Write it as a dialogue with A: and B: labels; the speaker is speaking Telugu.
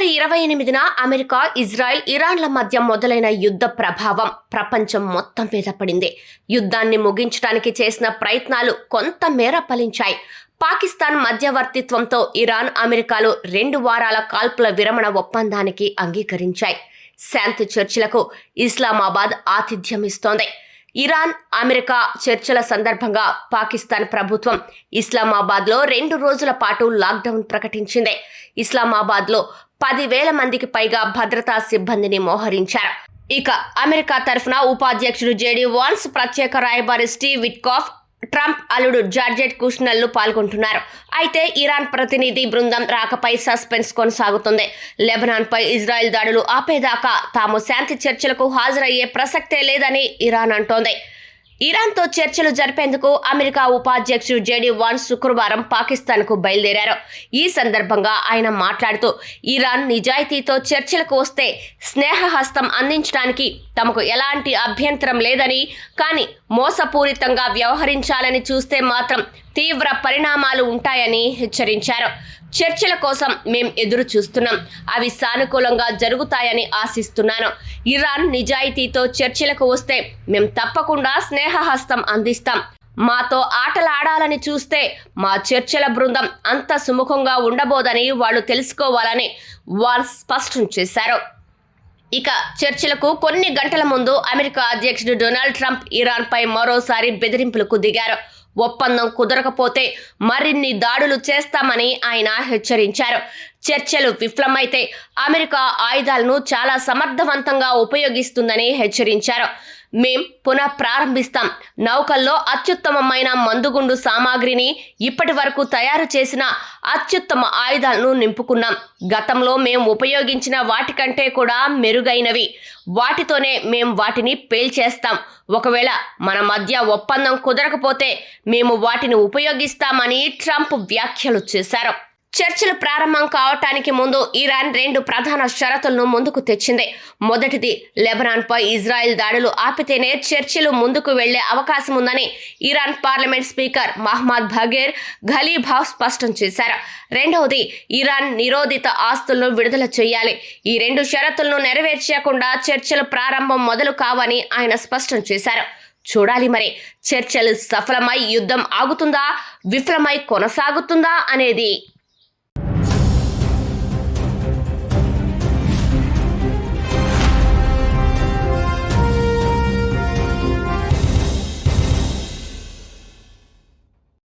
A: జనవరి 28న అమెరికా, ఇజ్రాయెల్, ఇరాన్ల మధ్య మొదలైన యుద్ధ ప్రభావం ప్రపంచం మొత్తం మీద పడింది. యుద్ధాన్ని ముగించడానికి చేసిన ప్రయత్నాలు కొంతమేర ఫలించాయి. పాకిస్తాన్ మధ్యవర్తిత్వంతో ఇరాన్, అమెరికాలు 2 వారాల కాల్పుల విరమణ ఒప్పందానికి అంగీకరించాయి. శాంతి చర్చలకు ఇస్లామాబాద్ ఆతిథ్యం ఇస్తోంది. ఇరాన్, అమెరికా చర్చల సందర్భంగా పాకిస్తాన్ ప్రభుత్వం ఇస్లామాబాద్లో 2 రోజుల పాటు లాక్డౌన్ ప్రకటించింది. ఇస్లామాబాద్లో 10,000 మందికి పైగా భద్రతా సిబ్బందిని మోహరించారు. ఇక అమెరికా తరఫున ఉపాధ్యక్షుడు జేడీ వాన్స్, ప్రత్యేక రాయబారి స్టీవ్ విట్కాఫ్, ట్రంప్ అల్లుడు జార్జెట్ కుష్నెర్లు పాల్గొంటున్నారు. అయితే ఇరాన్ ప్రతినిధి బృందం రాకపై సస్పెన్స్ కొనసాగుతుంది. లెబనాన్పై ఇజ్రాయెల్ దాడులు ఆపేదాకా తాము శాంతి చర్చలకు హాజరయ్యే ప్రసక్తే లేదని ఇరాన్ అంటోంది. ఇరాన్తో చర్చలు జరిపేందుకు అమెరికా ఉపాధ్యక్షుడు జేడీ వాన్స్ శుక్రవారం పాకిస్తాన్కు బయలుదేరారు. ఈ సందర్భంగా ఆయన మాట్లాడుతూ, ఇరాన్ నిజాయితీతో చర్చలకు వస్తే స్నేహహస్తం అందించడానికి తమకు ఎలాంటి అభ్యంతరం లేదని, కానీ మోసపూరితంగా వ్యవహరించాలని చూస్తే మాత్రం తీవ్ర పరిణామాలు ఉంటాయని హెచ్చరించారు. చర్చల కోసం మేం ఎదురు చూస్తున్నాం, అవి సానుకూలంగా జరుగుతాయని ఆశిస్తున్నాను. ఇరాన్ నిజాయితీతో చర్చలకు వస్తే మేం తప్పకుండా స్నేహహస్తం అందిస్తాం. మాతో ఆటలాడాలని చూస్తే మా చర్చల బృందం అంత సుముఖంగా ఉండబోదని వాళ్ళు తెలుసుకోవాలని వాన్స్ స్పష్టం చేశారు. ఇక చర్చలకు కొన్ని గంటల ముందు అమెరికా అధ్యక్షుడు డొనాల్డ్ ట్రంప్ ఇరాన్పై మరోసారి బెదిరింపులకు దిగారు. ఒప్పందం కుదరకపోతే మరిన్ని దాడులు చేస్తామని ఆయన హెచ్చరించారు. చర్చలు విఫలమైతే అమెరికా ఆయుధాలను చాలా సమర్థవంతంగా ఉపయోగిస్తుందని హెచ్చరించారు. మేం పునః ప్రారంభిస్తాం. నౌకల్లో అత్యుత్తమమైన మందుగుండు సామాగ్రిని, ఇప్పటి వరకు తయారు చేసిన అత్యుత్తమ ఆయుధాలను నింపుకున్నాం. గతంలో మేం ఉపయోగించిన వాటికంటే కూడా మెరుగైనవి. వాటితోనే మేం వాటిని పేల్చేస్తాం. ఒకవేళ మన మధ్య ఒప్పందం కుదరకపోతే మేము వాటిని ఉపయోగిస్తామని ట్రంప్ వ్యాఖ్యలు చేశారు. చర్చలు ప్రారంభం కావటానికి ముందు ఇరాన్ 2 ప్రధాన షరతులను ముందుకు తెచ్చింది. మొదటిది, లెబనాన్పై ఇజ్రాయెల్ దాడులు ఆపితేనే చర్చలు ముందుకు వెళ్లే అవకాశం ఉందని ఇరాన్ పార్లమెంట్ స్పీకర్ మహ్మద్ బాఘెర్ ఘలీబాఫ్ స్పష్టం చేశారు. రెండవది, ఇరాన్ నిరోధిత ఆస్తులను విడుదల చేయాలి. ఈ 2 షరతులను నెరవేర్చకుండా చర్చలు ప్రారంభం మొదలు కావని ఆయన స్పష్టం చేశారు. చూడాలి మరి, చర్చలు సఫలమై యుద్ధం ఆగుతుందా, విఫలమై కొనసాగుతుందా అనేది.